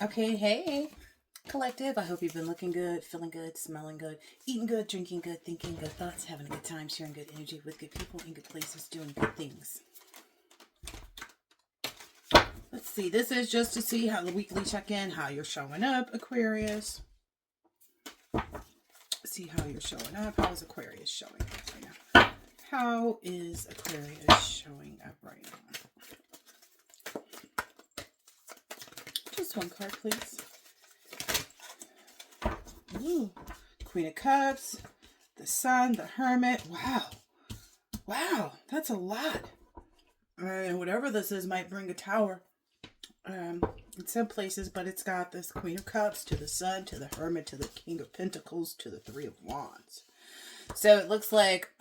Okay, hey, collective. I hope you've been looking good, feeling good, smelling good, eating good, drinking good, thinking good thoughts, having a good time, sharing good energy with good people in good places, doing good things. Let's see. This is just to see how the weekly check-in, how you're showing up, Aquarius. See how you're showing up. How is Aquarius showing up right now? How is Aquarius showing up right now? Just one card, please. Ooh, Queen of Cups, the Sun, the Hermit. Wow, that's a lot. And whatever this is might bring a tower. In some places, but it's got this Queen of Cups to the Sun, to the Hermit, to the King of Pentacles, to the Three of Wands. So it looks like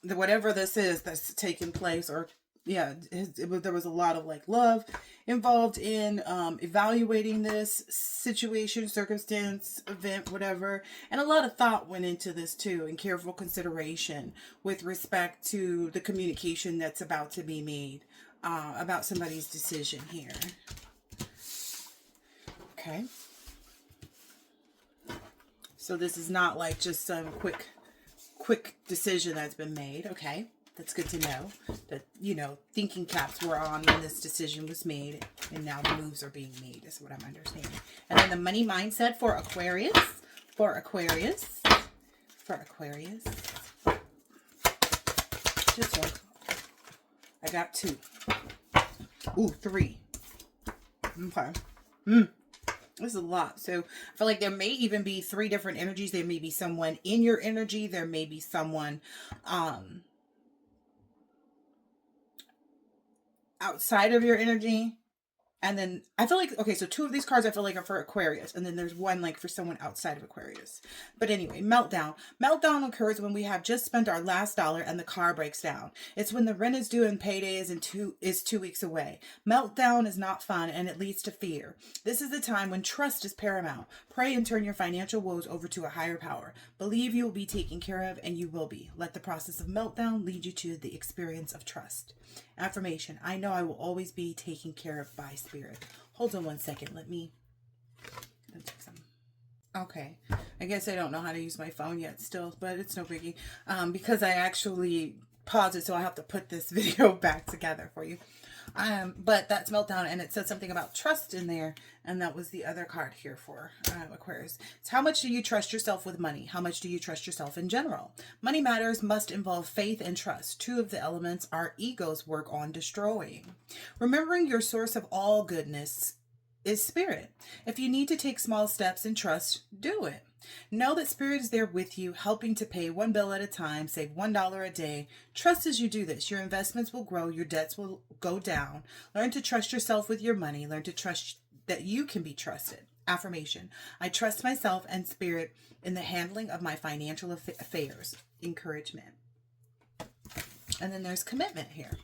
whatever this is that's taking place, or yeah, there was a lot of like love involved in evaluating this situation, circumstance, event, whatever, and a lot of thought went into this too, and careful consideration with respect to the communication that's about to be made about somebody's decision here. Okay, so this is not like just some quick decision that's been made. Okay, that's good to know that, you know, thinking caps were on when this decision was made, and now the moves are being made is what I'm understanding. And then the money mindset for Aquarius, just one. I got two. Ooh, three. Okay. This is a lot. So I feel like there may even be three different energies. There may be someone in your energy. There may be someone outside of your energy. And then I feel like, okay, so two of these cards I feel like are for Aquarius. And then there's one like for someone outside of Aquarius. But anyway, meltdown. Meltdown occurs when we have just spent our last dollar and the car breaks down. It's when the rent is due and payday is 2 weeks away. Meltdown is not fun and it leads to fear. This is the time when trust is paramount. Pray and turn your financial woes over to a higher power. Believe you will be taken care of, and you will be. Let the process of meltdown lead you to the experience of trust. Affirmation. I know I will always be taken care of by spirit. Hold on one second. Let me check some. Okay. I guess I don't know how to use my phone yet still, but it's no biggie. Because I actually paused it, so I have to put this video back together for you. But that's meltdown, and it said something about trust in there, and that was the other card here for Aquarius. It's how much do you trust yourself with money? How much do you trust yourself in general? Money matters must involve faith and trust. Two of the elements our egos work on destroying. Remembering your source of all goodness is spirit. If you need to take small steps in trust, do it. Know that spirit is there with you, helping to pay one bill at a time, save $1 a day. Trust as you do this. Your investments will grow, your debts will go down. Learn to trust yourself with your money. Learn to trust that you can be trusted. Affirmation. I trust myself and spirit in the handling of my financial affairs. Encouragement. And then there's commitment here.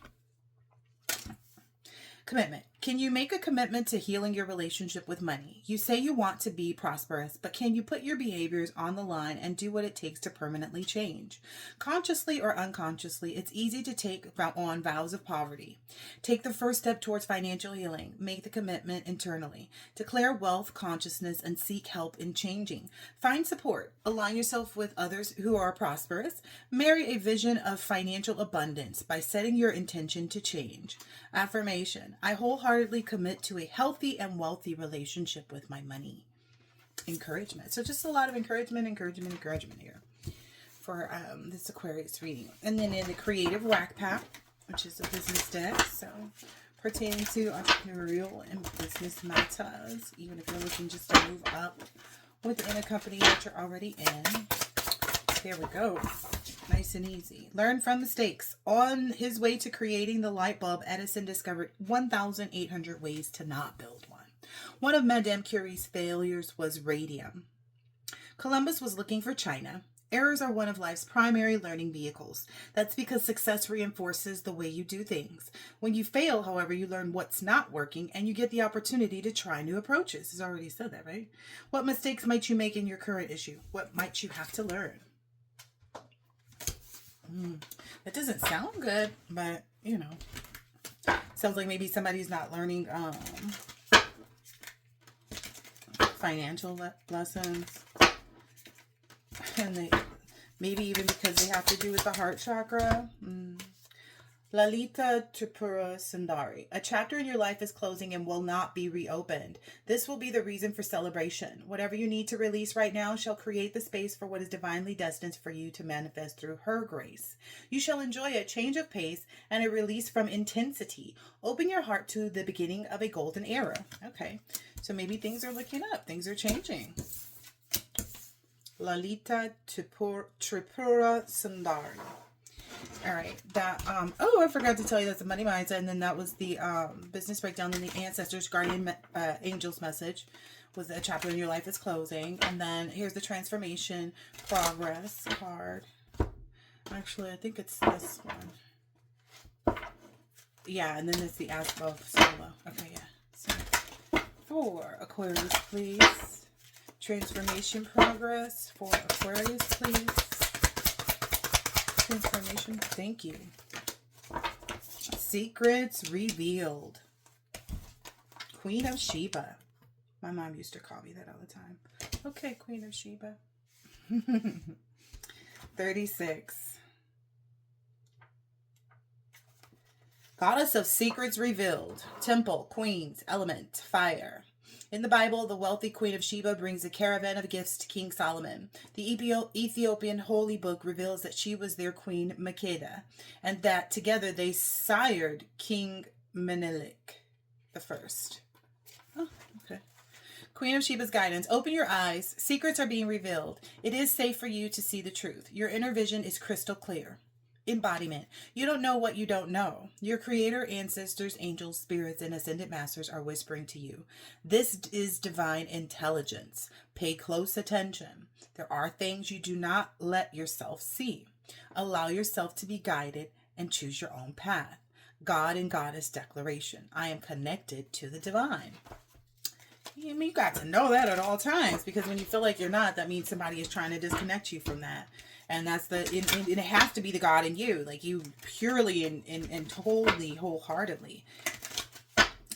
Commitment. Can you make a commitment to healing your relationship with money? You say you want to be prosperous, but can you put your behaviors on the line and do what it takes to permanently change? Consciously or unconsciously, it's easy to take on vows of poverty. Take the first step towards financial healing. Make the commitment internally. Declare wealth consciousness and seek help in changing. Find support. Align yourself with others who are prosperous. Marry a vision of financial abundance by setting your intention to change. Affirmation. I wholeheartedly commit to a healthy and wealthy relationship with my money. Encouragement. So just a lot of encouragement here for this Aquarius reading. And then in the Creative Whack Pack, which is a business deck, so pertaining to entrepreneurial and business matters, even if you're looking just to move up within a company that you're already in. There we go. Nice and easy. Learn from mistakes. On his way to creating the light bulb, Edison discovered 1,800 ways to not build one. One of Madame Curie's failures was radium. Columbus was looking for China. Errors are one of life's primary learning vehicles. That's because success reinforces the way you do things. When you fail, however, you learn what's not working and you get the opportunity to try new approaches. He's already said that, right? What mistakes might you make in your current issue? What might you have to learn? That doesn't sound good, but, you know, sounds like maybe somebody's not learning financial lessons. And maybe even because they have to do with the heart chakra. Lalita Tripura Sundari. A chapter in your life is closing and will not be reopened. This will be the reason for celebration. Whatever you need to release right now shall create the space for what is divinely destined for you to manifest through her grace. You shall enjoy a change of pace and a release from intensity. Open your heart to the beginning of a golden era. Okay, so maybe things are looking up. Things are changing. Lalita Tripura Sundari. All right, that, oh, I forgot to tell you that's the money mindset, and then that was the business breakdown, and the ancestors, guardian angels message was a chapter in your life is closing, and then here's the transformation progress card. Actually, I think it's this one. Yeah, and then it's the ask of solo. Okay, yeah. So, for Aquarius, please. Transformation progress for Aquarius, please. Information. Thank you. Secrets revealed. Queen of Sheba. My mom used to call me that all the time. Okay, Queen of Sheba. 36. Goddess of Secrets revealed. Temple, Queens, Element, Fire. In the Bible, the wealthy Queen of Sheba brings a caravan of gifts to King Solomon. The Ethiopian holy book reveals that she was their Queen Makeda, and that together they sired King Menelik I. Oh, okay. Queen of Sheba's guidance. Open your eyes. Secrets are being revealed. It is safe for you to see the truth. Your inner vision is crystal clear. Embodiment. You don't know what you don't know. Your creator, ancestors, angels, spirits, and ascended masters are whispering to you. This is divine intelligence. Pay close attention. There are things you do not let yourself see. Allow yourself to be guided and choose your own path. God and Goddess declaration. I am connected to the divine. I mean, you got to know that at all times, because when you feel like you're not, that means somebody is trying to disconnect you from that. And that's it has to be the God in you, like you purely and totally, wholeheartedly.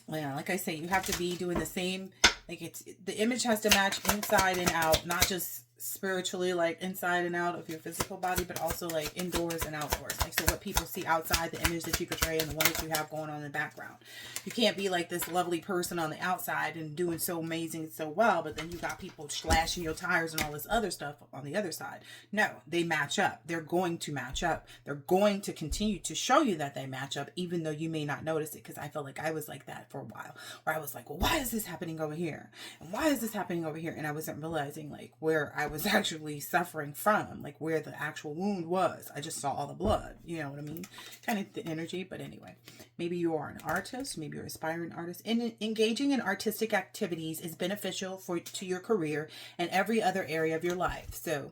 Yeah, like I say, you have to be doing the same, like the image has to match inside and out, not just spiritually, like inside and out of your physical body, but also like indoors and outdoors. Like, so what people see outside, the image that you portray, and the one that you have going on in the background. You can't be like this lovely person on the outside and doing so amazing and so well, but then you got people slashing your tires and all this other stuff on the other side. No, they match up. They're going to match up. They're going to continue to show you that they match up, even though you may not notice it. Because I felt like I was like that for a while, where I was like, well, why is this happening over here? And why is this happening over here? And I wasn't realizing like where I was actually suffering from, like where the actual wound was. I just saw all the blood, you know what I mean? Kind of the energy. But anyway, maybe you are an artist, maybe you're an aspiring artist, and engaging in artistic activities is beneficial to your career and every other area of your life. So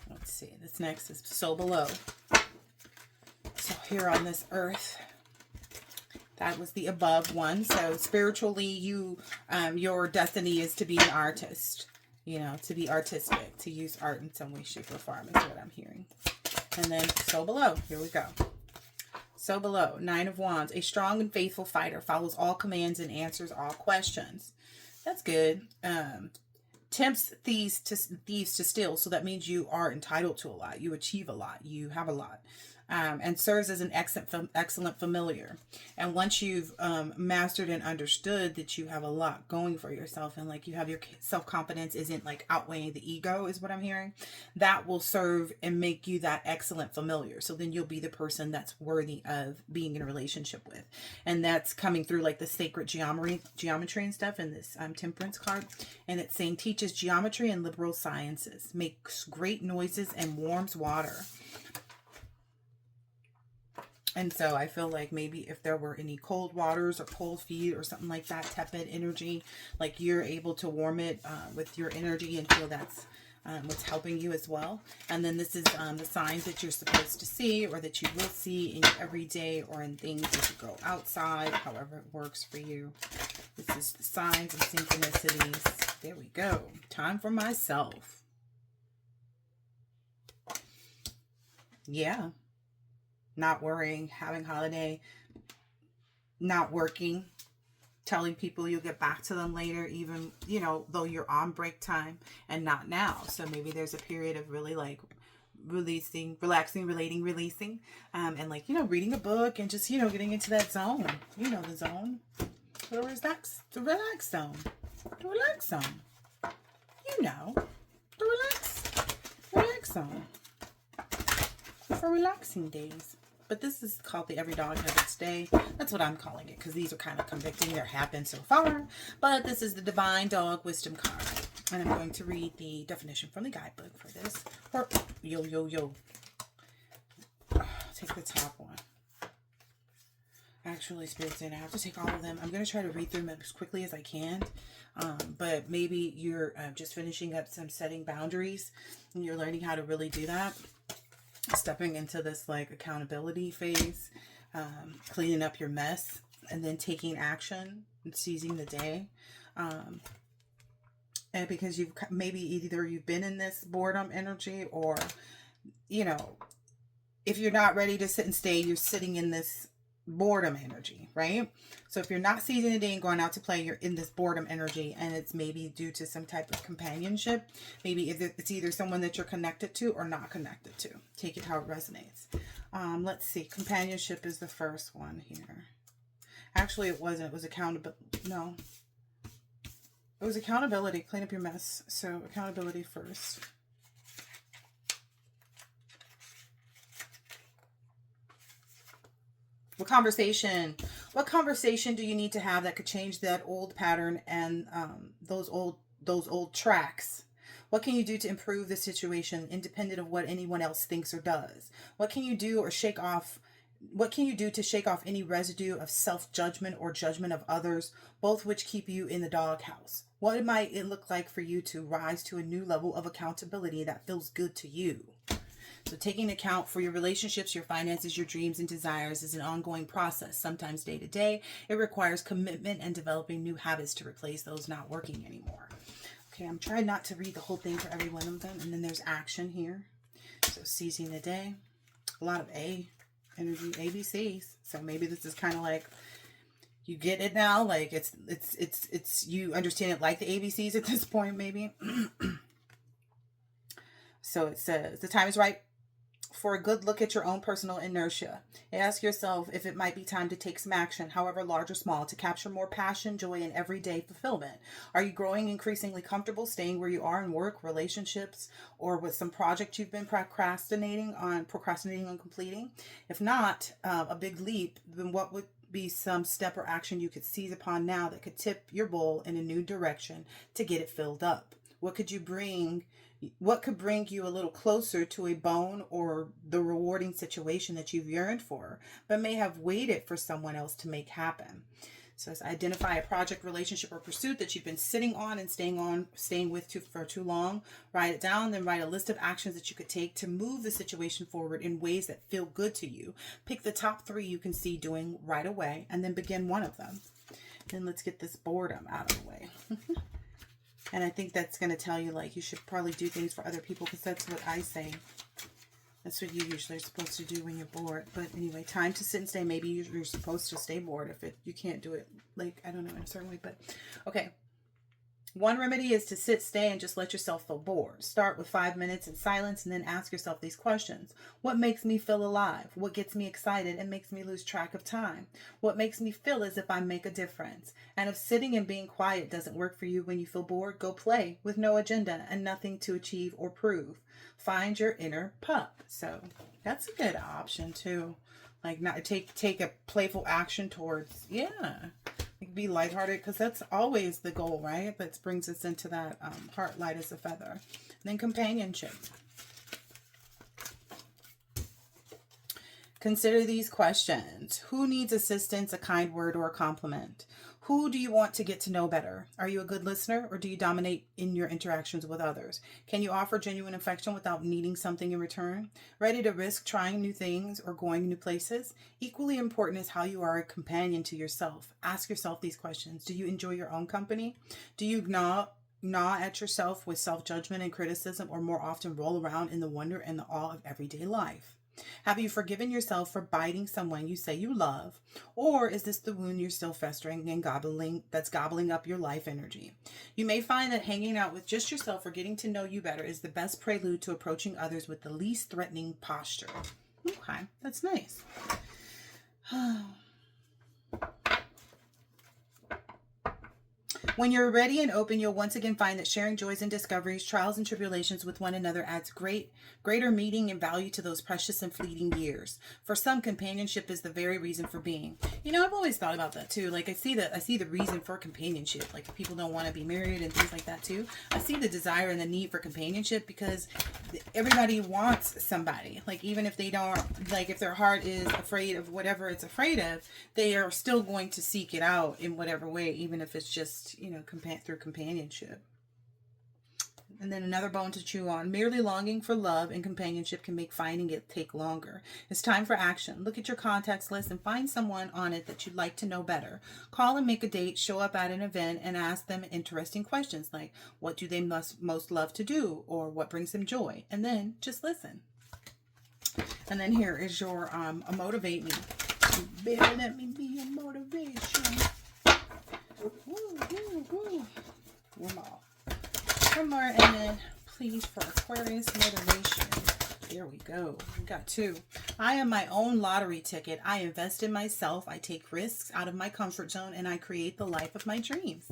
let's see, this next is so below. So here on this earth, that was the above one. So spiritually, your destiny is to be an artist, you know, to be artistic, to use art in some way, shape, or form is what I'm hearing. And then so below, here we go. So below, Nine of Wands. A strong and faithful fighter follows all commands and answers all questions. That's good. Tempts thieves to steal. So that means you are entitled to a lot. You achieve a lot. You have a lot. And serves as an excellent familiar. And once you've mastered and understood that you have a lot going for yourself, and like you have your self-confidence isn't like outweighing the ego, is what I'm hearing, that will serve and make you that excellent familiar. So then you'll be the person that's worthy of being in a relationship with. And that's coming through like the sacred geometry and stuff in this temperance card. And it's saying teaches geometry and liberal sciences, makes great noises, and warms water. And so I feel like maybe if there were any cold waters or cold feet or something like that, tepid energy, like you're able to warm it with your energy and feel that's what's helping you as well. And then this is the signs that you're supposed to see, or that you will see in your everyday, or in things that you go outside, however it works for you. This is the signs and synchronicities. There we go. Time for myself. Yeah. Not worrying, having holiday, not working, telling people you'll get back to them later, even, you know, though you're on break time and not now. So maybe there's a period of really like releasing, relaxing, relating, releasing, and like, you know, reading a book and just, you know, getting into that zone. You know, the zone. The relax zone. The relax zone. You know, the relax zone. For relaxing days. But this is called the Every Dog Has Its Day. That's what I'm calling it, because these are kind of convicting. There have been so far. But this is the Divine Dog Wisdom card. And I'm going to read the definition from the guidebook for this. Or, yo. Take the top one. Actually, Spirit saying I have to take all of them. I'm going to try to read through them as quickly as I can. But maybe you're just finishing up some setting boundaries. And you're learning how to really do that. Stepping into this like accountability phase. Cleaning up your mess. And then taking action. And seizing the day. And because you've maybe either you've been in this boredom energy, or, you know, if you're not ready to sit and stay, you're sitting in this boredom energy, right? So if you're not seizing the day and going out to play, you're in this boredom energy, and it's maybe due to some type of companionship. Maybe it's either someone that you're connected to or not connected to. Take it how it resonates. Let's see. Companionship is the first one here. Actually, it wasn't. It was accountability. No. It was accountability. Clean up your mess. So accountability first. What conversation do you need to have that could change that old pattern and those old tracks? What can you do to improve the situation independent of what anyone else thinks or does? What can you do to shake off any residue of self-judgment or judgment of others, both which keep you in the doghouse? What might it look like for you to rise to a new level of accountability that feels good to you? So taking account for your relationships, your finances, your dreams and desires is an ongoing process, sometimes day to day. It requires commitment and developing new habits to replace those not working anymore. Okay, I'm trying not to read the whole thing for every one of them. And then there's action here. So seizing the day. A lot of A energy, ABCs. So maybe this is kind of like, you get it now. Like it's you understand it like the ABCs at this point, maybe. So it says, the time is right for a good look at your own personal inertia. Ask yourself if it might be time to take some action, however large or small, to capture more passion, joy, and everyday fulfillment. Are you growing increasingly comfortable staying where you are in work, relationships, or with some project you've been procrastinating on completing? If not, a big leap, then what would be some step or action you could seize upon now that could tip your bowl in a new direction to get it filled up? What could bring you a little closer to a bone or the rewarding situation that you've yearned for, but may have waited for someone else to make happen? So it's identify a project, relationship, or pursuit that you've been sitting on and staying with for too long. Write it down, then write a list of actions that you could take to move the situation forward in ways that feel good to you. Pick the top 3 you can see doing right away, and then begin one of them. Then let's get this boredom out of the way. And I think that's going to tell you, like, you should probably do things for other people, because that's what I say. That's what you usually are supposed to do when you're bored. But anyway, time to sit and stay. Maybe you're supposed to stay bored if you can't do it, like, I don't know, in a certain way. But, okay. One remedy is to sit, stay, and just let yourself feel bored. Start with 5 minutes in silence and then ask yourself these questions. What makes me feel alive? What gets me excited and makes me lose track of time? What makes me feel as if I make a difference? And if sitting and being quiet doesn't work for you when you feel bored, go play with no agenda and nothing to achieve or prove. Find your inner pup. So that's a good option too. Like, not take a playful action towards, yeah. Be lighthearted, because that's always the goal, right? That brings us into that heart light as a feather. And then companionship. Consider these questions. Who needs assistance, a kind word, or a compliment? Who do you want to get to know better? Are you a good listener, or do you dominate in your interactions with others? Can you offer genuine affection without needing something in return? Ready to risk trying new things or going new places? Equally important is how you are a companion to yourself. Ask yourself these questions. Do you enjoy your own company? Do you gnaw at yourself with self-judgment and criticism, or more often roll around in the wonder and the awe of everyday life? Have you forgiven yourself for biting someone you say you love? Or is this the wound you're still festering and gobbling up your life energy? You may find that hanging out with just yourself or getting to know you better is the best prelude to approaching others with the least threatening posture. Okay, that's nice. When you're ready and open, you'll once again find that sharing joys and discoveries, trials and tribulations with one another adds greater meaning and value to those precious and fleeting years. For some, companionship is the very reason for being. You know, I've always thought about that too. Like I see the reason for companionship. Like if people don't want to be married and things like that too. I see the desire and the need for companionship because everybody wants somebody. Like even if they don't, like if their heart is afraid of whatever it's afraid of, they are still going to seek it out in whatever way, even if it's just, you know, through companionship. And then another bone to chew on. Merely longing for love and companionship can make finding it take longer. It's time for action. Look at your contacts list and find someone on it that you'd like to know better. Call and make a date, show up at an event, and ask them interesting questions like, what do they most love to do? Or what brings them joy? And then just listen. And then here is your motivate me. Baby, let me be your motivation. Woo, woo, woo. One more. One more, and then please for Aquarius motivation. There we go. We got 2. I am my own lottery ticket. I invest in myself. I take risks out of my comfort zone, and I create the life of my dreams.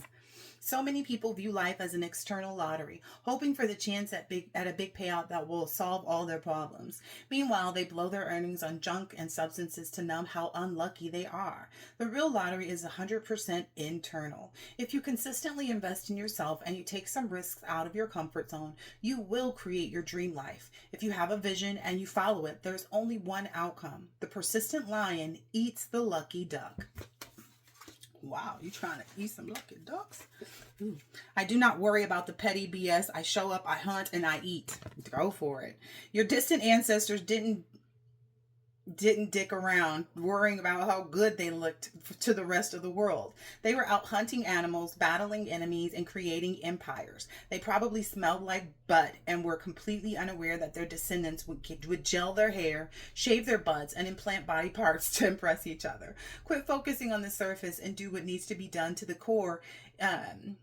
So many people view life as an external lottery, hoping for the chance at a big payout that will solve all their problems. Meanwhile, they blow their earnings on junk and substances to numb how unlucky they are. The real lottery is 100% internal. If you consistently invest in yourself and you take some risks out of your comfort zone, you will create your dream life. If you have a vision and you follow it, there's only one outcome. The persistent lion eats the lucky duck. Wow, you trying to eat some lucky ducks? Ooh. I do not worry about the petty BS. I show up, I hunt, and I eat. Go for it. Your distant ancestors didn't dick around worrying about how good they looked to the rest of the world. They were out hunting animals, battling enemies, and creating empires. They probably smelled like butt and were completely unaware that their descendants would gel their hair, shave their butts, and implant body parts to impress each other. Quit focusing on the surface and do what needs to be done to the core,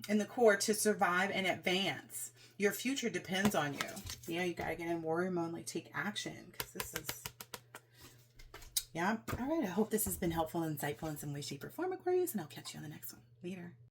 in the core to survive and advance. Your future depends on you. Yeah, you gotta get in warrior mode, like take action, because this is... Yeah. All right. I hope this has been helpful and insightful in some way, shape, or form, Aquarius, and I'll catch you on the next one. Later.